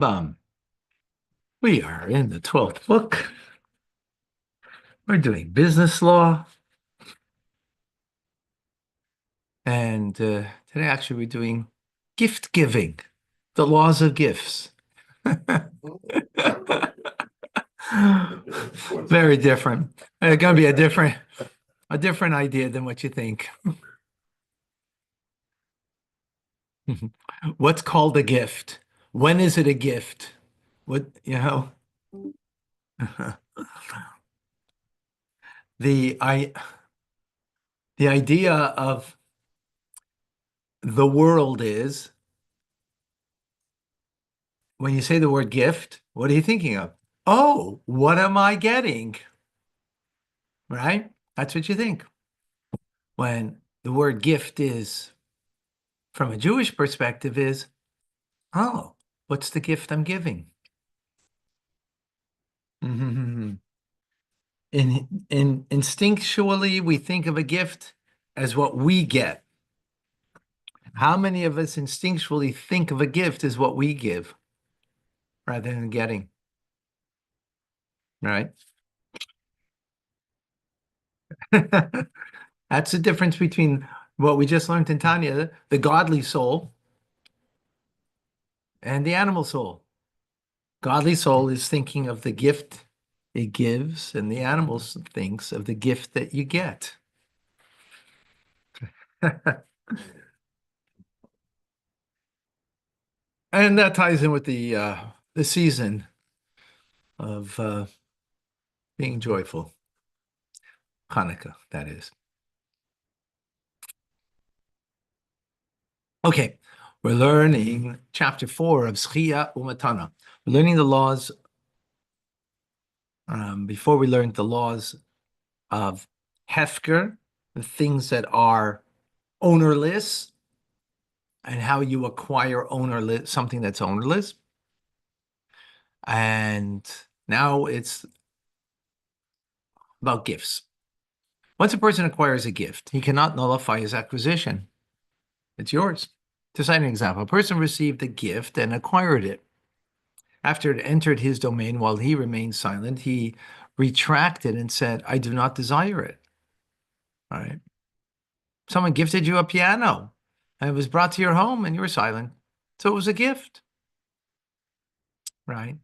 Rambam. We are in the 12th book. We're doing business law. And today, actually, we're doing gift giving, the laws of gifts. Very different. It's going to be a different idea than what you think. What's called a gift? When is it a gift? What? The I the idea of the world is when you say the word gift, what are you thinking of? Oh, what am I getting? Right? That's what you think. When the word gift is, from a Jewish perspective, is, oh, what's the gift I'm giving? In instinctually, we think of a gift as what we get. How many of us instinctually think of a gift as what we give rather than getting? Right? That's the difference between what we just learned in Tanya, the godly soul, and the animal soul. Godly soul is thinking of the gift it gives, and the animal thinks of the gift that you get. And that ties in with the season of being joyful. Hanukkah, that is. Okay, we're learning chapter 4 of Schia Umatana. We're learning the laws. Before we learned the laws of Hefker, the things that are ownerless, and how you acquire something that's ownerless. And now it's about gifts. Once a person acquires a gift, he cannot nullify his acquisition. It's yours. To cite an example, a person received a gift and acquired it. After it entered his domain while he remained silent, he retracted and said, I do not desire it. All right. Someone gifted you a piano and it was brought to your home and you were silent. So it was a gift. Right.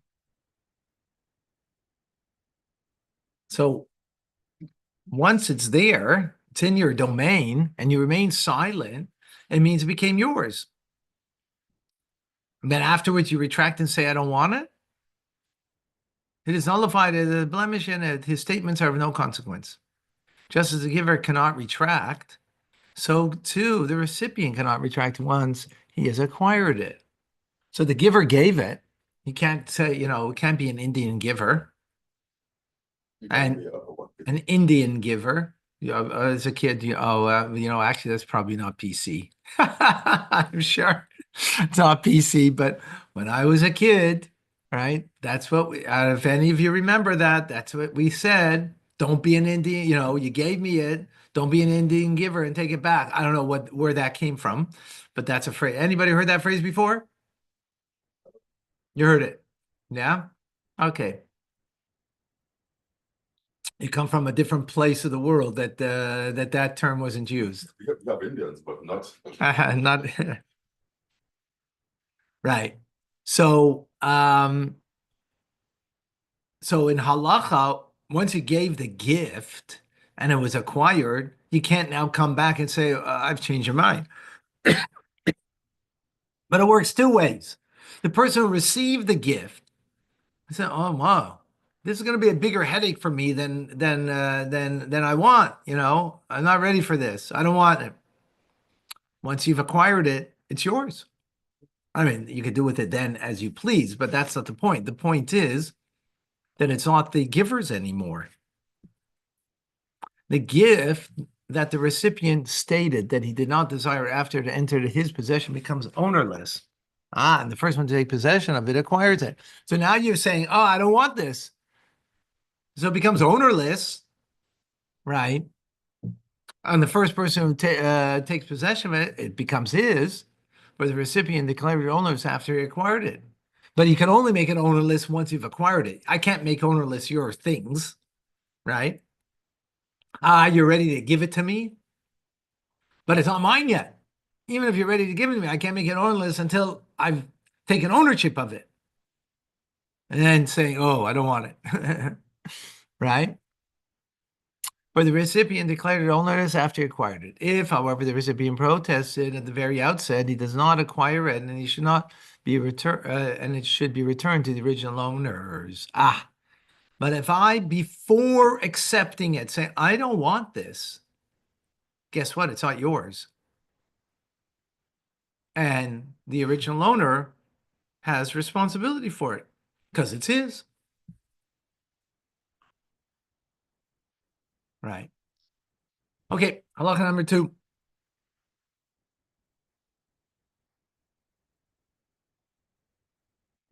So once it's there, it's in your domain, and you remain silent, it means it became yours. And then afterwards, you retract and say, I don't want it. It is nullified as a blemish, and his statements are of no consequence. Just as the giver cannot retract, so too the recipient cannot retract once he has acquired it. So the giver gave it. You can't say, it can't be an Indian giver. And an Indian giver. As a kid, actually, that's probably not PC. I'm sure it's not PC, but when I was a kid, right, that's what if any of you remember that, that's what we said. Don't be an Indian, you gave me it. Don't be an Indian giver and take it back. I don't know where that came from, but that's a phrase. Anybody heard that phrase before? You heard it? Yeah? Okay. You come from a different place of the world that term wasn't used. We have Indians, but not. Not right. So in halacha, once you gave the gift and it was acquired, you can't now come back and say, I've changed your mind. But it works two ways. The person who received the gift said, oh wow, this is going to be a bigger headache for me than I want. I'm not ready for this. I don't want it. Once you've acquired it, it's yours. I mean, you could do with it then as you please, but that's not the point. The point is that it's not the giver's anymore. The gift that the recipient stated that he did not desire after it entered his possession becomes ownerless. And the first one to take possession of it acquires it. So now you're saying, oh, I don't want this. So it becomes ownerless, right? And the first person who takes possession of it, it becomes his, but the recipient declared it ownerless after he acquired it. But you can only make it ownerless once you've acquired it. I can't make ownerless your things, right? You're ready to give it to me, but it's not mine yet. Even if you're ready to give it to me, I can't make it ownerless until I've taken ownership of it. And then saying, oh, I don't want it. Right? Or the recipient declared it ownerless after he acquired it. If, however, the recipient protested at the very outset, he does not acquire it, and he should not be returned, and it should be returned to the original owners. But if I, before accepting it, say I don't want this, guess what? It's not yours, and the original owner has responsibility for it because it's his, right? Okay, halacha number 2.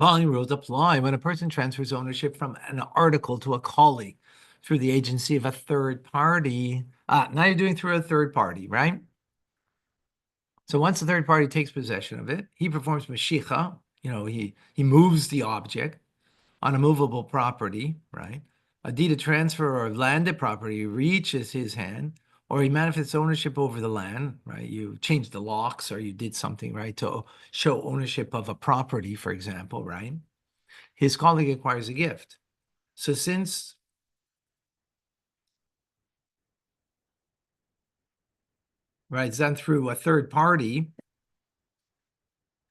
Following rules apply when a person transfers ownership from an article to a colleague through the agency of a third party. Now you're doing through a third party, right? So once the third party takes possession of it, he performs mashicha. He moves the object on a movable property, right? A deed of transfer or landed property reaches his hand, or he manifests ownership over the land, right? You changed the locks or you did something, right, to show ownership of a property, for example, right? His colleague acquires a gift. So since, right, it's done through a third party,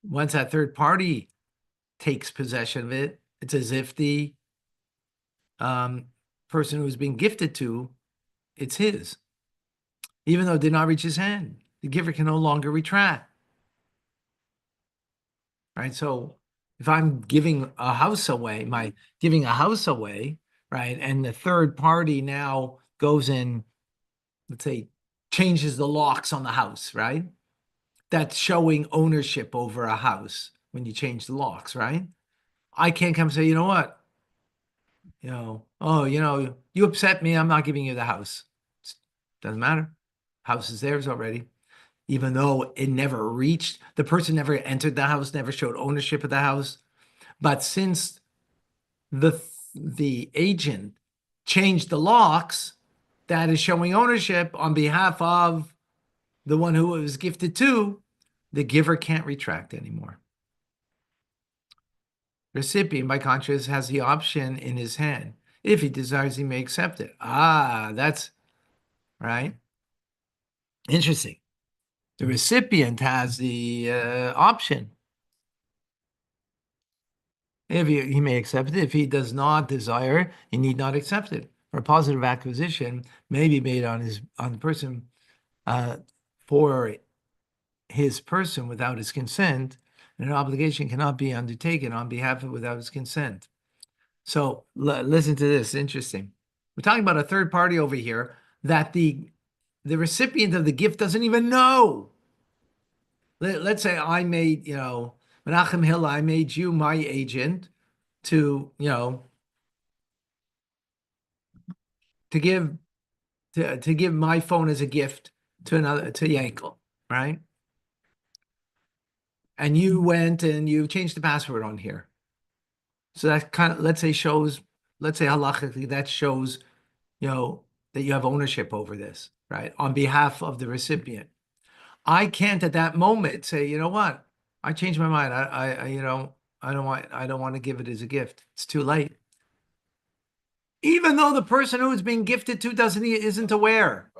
once that third party takes possession of it, it's as if the person who's being gifted to, it's his, even though it did not reach his hand. The giver can no longer retract, right? So if I'm giving a house away, right, and the third party now goes in, let's say, changes the locks on the house, right? That's showing ownership over a house when you change the locks, right? I can't come say, you know what? Oh, you upset me. I'm not giving you the house. Doesn't matter. House is theirs already. Even though it never reached, the person never entered the house, never showed ownership of the house. But since the agent changed the locks, that is showing ownership on behalf of the one who it was gifted to. The giver can't retract anymore. Recipient, by contrast, has the option in his hand. If he desires, he may accept it. That's right. Interesting. The recipient has the option. If he may accept it. If he does not desire, he need not accept it. For a positive acquisition may be made on the person for his person without his consent, and an obligation cannot be undertaken on behalf of without his consent. So listen to this. Interesting. We're talking about a third party over here that the recipient of the gift doesn't even know. Let's say I made, Menachem Hill, I made you my agent to, to give to give my phone as a gift to Yankel, right? And you went and you changed the password on here. So that kind of, let's say halachically, that shows, that you have ownership over this, right? On behalf of the recipient. I can't at that moment say, you know what? I changed my mind. I don't want to give it as a gift. It's too late. Even though the person who is being gifted to isn't aware,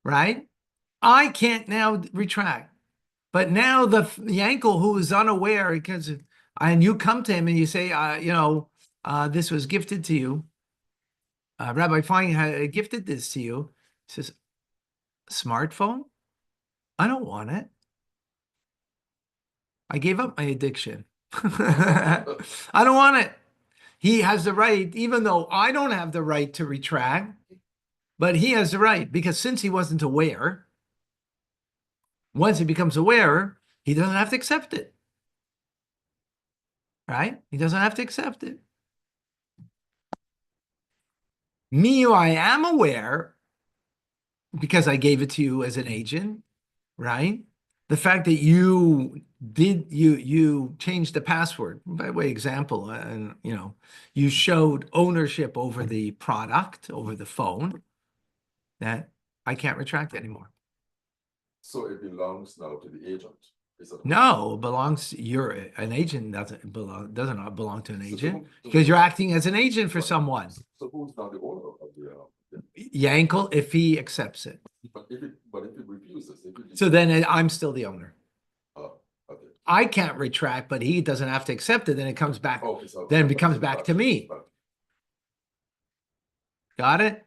right? I can't now retract. But now the Yankel who is unaware, and you come to him and you say, this was gifted to you. Rabbi Fein had gifted this to you. He says, smartphone? I don't want it. I gave up my addiction. I don't want it. He has the right, even though I don't have the right to retract, but he has the right because since he wasn't aware, once he becomes aware, he doesn't have to accept it. Right? He doesn't have to accept it. Me, I am aware because I gave it to you as an agent, right? The fact that you changed the password, by way example, and you showed ownership over the product, over the phone, that I can't retract anymore. So it belongs now to the agent. No, it belongs, you're an agent does not belong to an So agent because you're acting as an agent for Right. someone. So who's now the owner of the Yankel, if he accepts it. But if it refuses, So then I'm still the owner. Oh, okay. I can't retract, but he doesn't have to accept it. Then it comes back. Okay, so Then it becomes back to me. Got it?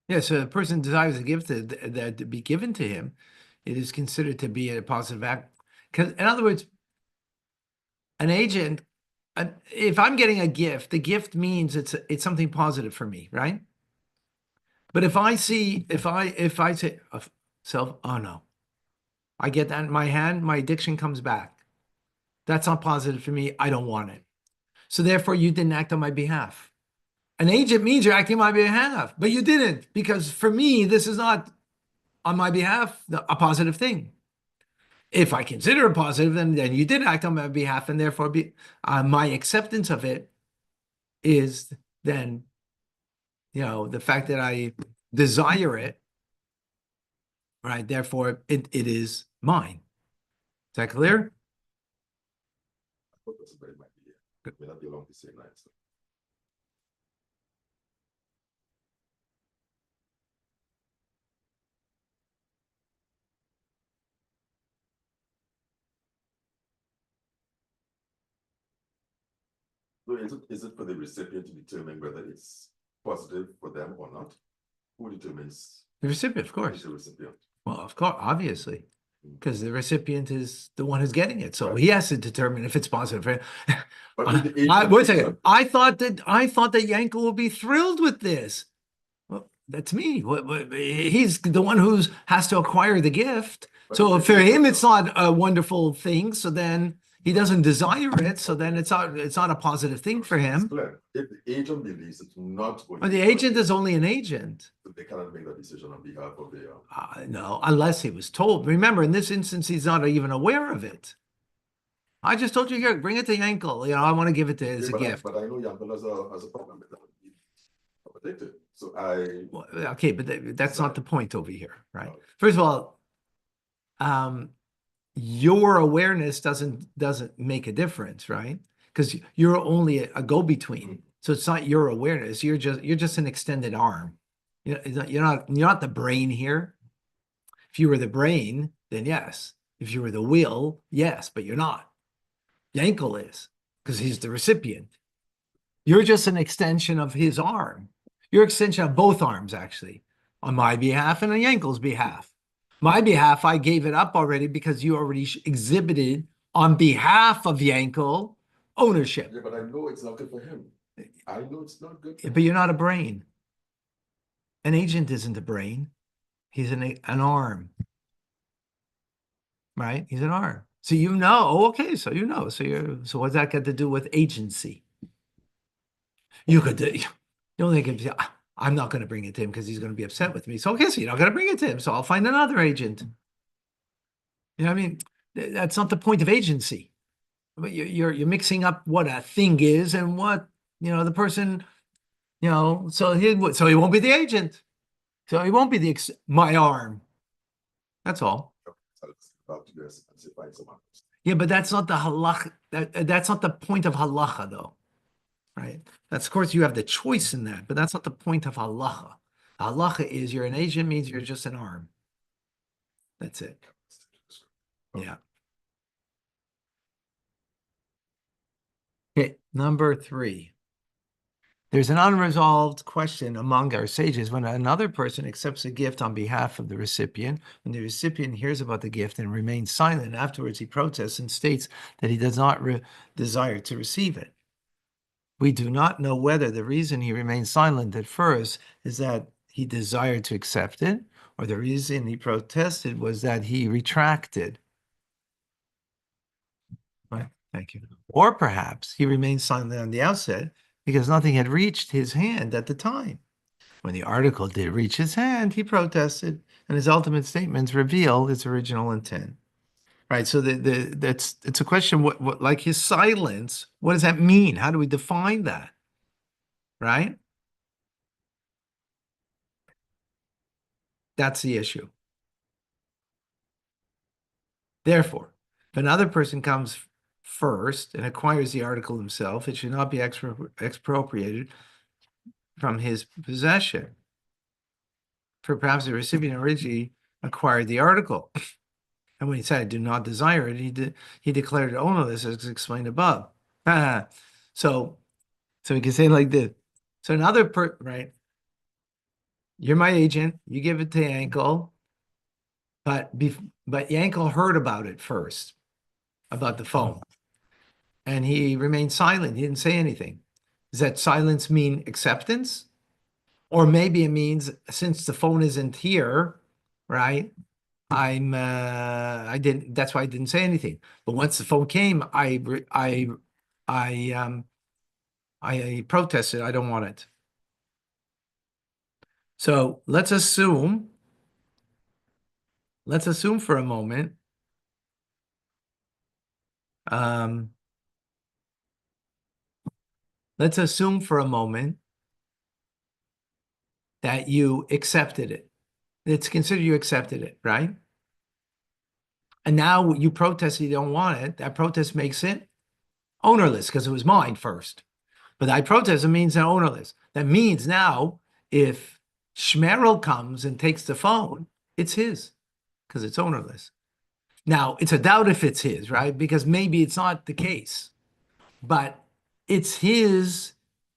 Yeah. So the person desires a gift that to be given to him, it is considered to be a positive act. Because in other words, an agent, if I'm getting a gift, the gift means it's something positive for me, right? But if I say self, oh no, I get that in my hand, my addiction comes back. That's not positive for me. I don't want it. So therefore, you didn't act on my behalf. An agent means you're acting on my behalf, but you didn't, because for me, this is not on my behalf a positive thing. If I consider it positive, then you did act on my behalf, and therefore my acceptance of it is then, the fact that I desire it, right? Therefore, it is mine. Is that clear? I thought that's a very might be. It may not be along the same lines. So is it for the recipient to determine whether it's positive for them or not? Who determines? The recipient, of course. The recipient. Well, of course, obviously, because the recipient is the one who's getting it, so Right. he has to determine if it's positive. But Wait a second. I thought that Yankel would be thrilled with this. Well, that's me. He's the one who's has to acquire the gift. So for him, it's not a wonderful thing. So then he doesn't desire it. So then it's not a positive thing for him. If the agent believes it's not going, But the agent is only an agent. They cannot make that decision on behalf of the. No, unless he was told. Remember, in this instance, he's not even aware of it. I just told you, here, bring it to Yankel. I want to give it to as a gift. But I know Yankel has a problem with that. Addicted. So well, okay, but that's not the point over here, right? First of all, your awareness doesn't make a difference, right? Because you're only a go-between. So it's not your awareness. You're just an extended arm. You're not the brain here. If you were the brain, then yes. If you were the will, yes, but you're not. Yankel is, because he's the recipient. You're just an extension of his arm. You're an extension of both arms, actually, on my behalf and on Yankel's behalf. My behalf, I gave it up already because you already exhibited on behalf of Yankel ownership. Yeah, but I know it's not good for him. I know it's not good. But you're not a brain. An agent isn't a brain. He's an arm. Right? He's an arm. So okay, so so what's that got to do with agency? You could do, the only thing is, I'm not going to bring it to him because he's going to be upset with me. So okay, so you're not going to bring it to him. So I'll find another agent. You know what I mean? That's not the point of agency. But you're mixing up what a thing is and what, the person, so he won't be the agent. So he won't be my arm. That's all. Yeah, but that's not the halacha. That's not the point of halacha, though, right? That's, of course, you have the choice in that, but that's not the point of halacha. Halacha is you're an agent means you're just an arm. That's it. Yeah. Okay, number 3. There's an unresolved question among our sages when another person accepts a gift on behalf of the recipient. When the recipient hears about the gift and remains silent, afterwards he protests and states that he does not desire to receive it. We do not know whether the reason he remained silent at first is that he desired to accept it, or the reason he protested was that he retracted. Right? Thank you. Or perhaps he remained silent on the outset because nothing had reached his hand at the time. When the article did reach his hand, he protested, and his ultimate statements reveal his original intent. Right. So that's it's a question. What like his silence? What does that mean? How do we define that? Right. That's the issue. Therefore, if another person comes first and acquires the article himself, it should not be expropriated from his possession. For perhaps the recipient originally acquired the article, and when he said, "I do not desire it," he declared it ownerless, as explained above. so, so we can say like this. So right? You're my agent. You give it to Yankel, but Yankel heard about it first, about the phone, and he remained silent. He didn't say anything. Does that silence mean acceptance? Or maybe it means since the phone isn't here, right? I didn't, that's why I didn't say anything. But once the phone came, I protested. I don't want it. So let's assume for a moment, um, let's assume for a moment that you accepted it. It's considered you accepted it, right? And now you protest, you don't want it. That protest makes it ownerless because it was mine first. But I protest, it means they're ownerless. That means now if Schmerel comes and takes the phone, it's his because it's ownerless. Now, it's a doubt if it's his, right? Because maybe it's not the case, but it's his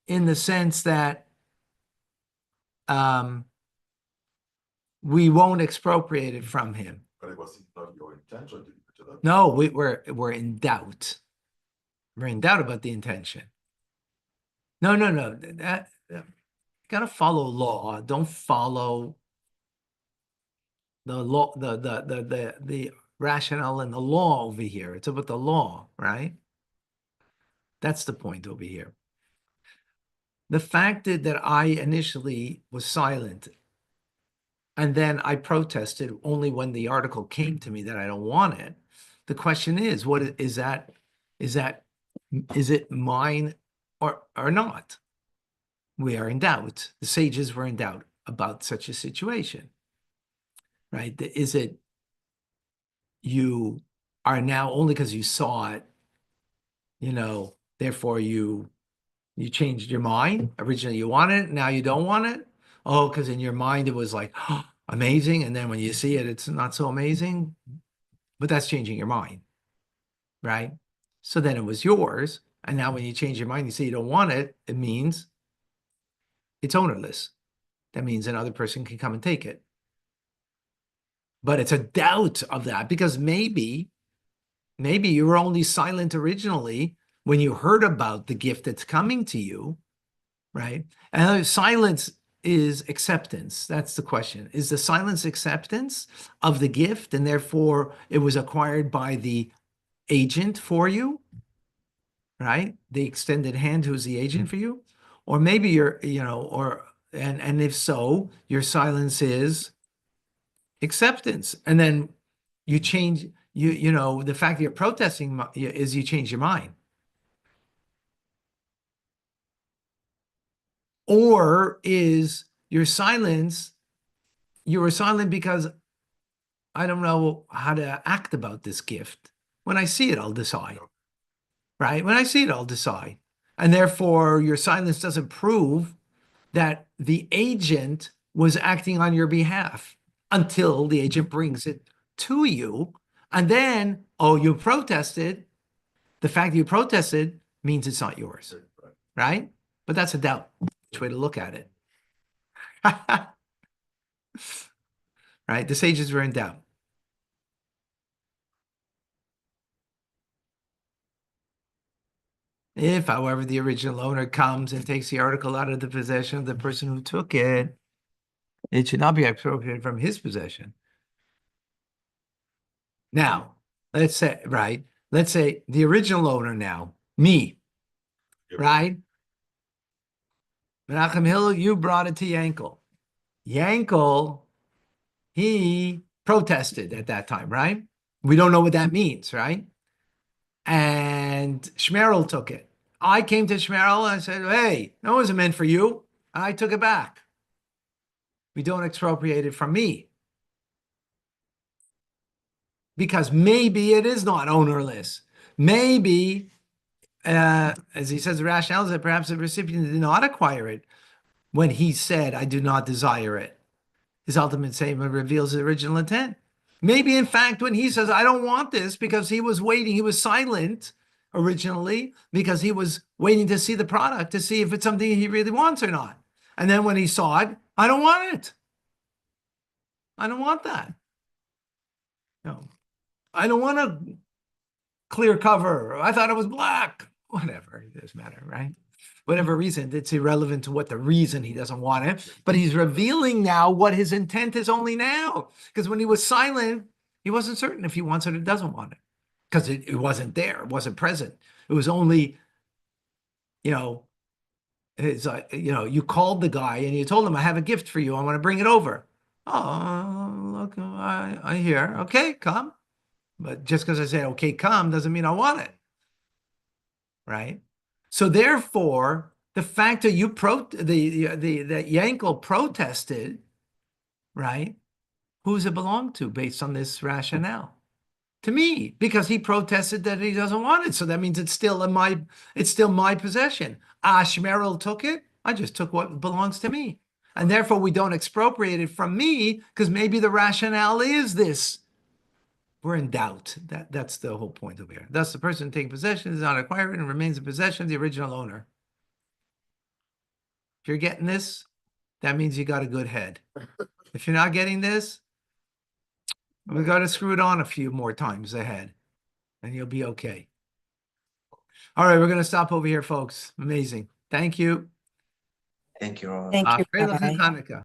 in the sense that um, we won't expropriate it from him. But it was not your intention to give it to them. No, we're in doubt. We're in doubt about the intention. No, that gotta follow law. Don't follow the law, the rationale and the law over here. It's about the law, right? That's the point over here. The fact that I initially was silent and then I protested only when the article came to me that I don't want it. The question is, what is that? Is it mine or not? We are in doubt. The sages were in doubt about such a situation, right? Is it you are now only because you saw it, therefore you changed your mind. Originally you wanted it, now you don't want it. Oh, because in your mind it was like, oh, amazing, and then when you see it, it's not so amazing. But that's changing your mind, right? So then it was yours, and now when you change your mind, you say you don't want it, it means it's ownerless. That means another person can come and take it. But it's a doubt of that because maybe you were only silent originally when you heard about the gift that's coming to you, right? And silence is acceptance. That's the question. Is the silence acceptance of the gift, and therefore it was acquired by the agent for you, right? The extended hand who's the agent for you? Or maybe you're, and if so, your silence is acceptance. And then you change, the fact that you're protesting is you change your mind. Or is your silence, you were silent because I don't know how to act about this gift. When I see it, I'll decide, right? When I see it, I'll decide. And therefore, your silence doesn't prove that the agent was acting on your behalf until the agent brings it to you. And then, oh, you protested. The fact that you protested means it's not yours, right? But that's a doubt. Which way to look at it? Right? The sages were in doubt. If, however, the original owner comes and takes the article out of the possession of the person who took it, it should not be appropriated from his possession. Now, let's say, right, let's say the original owner now, me, Yeah. right? Menachem Hillel, you brought it to Yankel. Yankel, he protested at that time, right? We don't know what that means, right? And Shmerel took it. I came to Shmerel and I said, hey, that wasn't meant for you. And I took it back. We don't expropriate it from me. Because maybe it is not ownerless. Maybe, as he says, the rationale is that perhaps the recipient did not acquire it when he said, I do not desire it. His ultimate statement reveals his original intent. Maybe, in fact, when he says, I don't want this, because he was waiting, he was silent originally because he was waiting to see the product to see if it's something he really wants or not. And then when he saw it, I don't want it. I don't want that. No, I don't want a clear cover. I thought it was black. Whatever, it doesn't matter, right? Whatever reason, it's irrelevant to what the reason he doesn't want it. But he's revealing now what his intent is only now. Because when he was silent, he wasn't certain if he wants it or doesn't want it. Because it wasn't there, it wasn't present. It was only, it's you called the guy and you told him, I have a gift for you. I want to bring it over. Oh, look, I hear. Okay, come. But just because I say, okay, come doesn't mean I want it. Right? So therefore, the fact that that Yankel protested, right? Who does it belong to based on this rationale? To me, because he protested that he doesn't want it. So that means it's still my possession. Shmerel took it. I just took what belongs to me. And therefore we don't expropriate it from me because maybe the rationale is this. We're in doubt. That's the whole point over here. Thus, the person taking possession is not acquired and remains in possession of the original owner. If you're getting this, that means you got a good head. If you're not getting this, we got to screw it on a few more times ahead, and you'll be okay. All right, we're going to stop over here, folks. Amazing. Thank you. Thank you all. Thank you. Freilich and Bye. Hanukkah.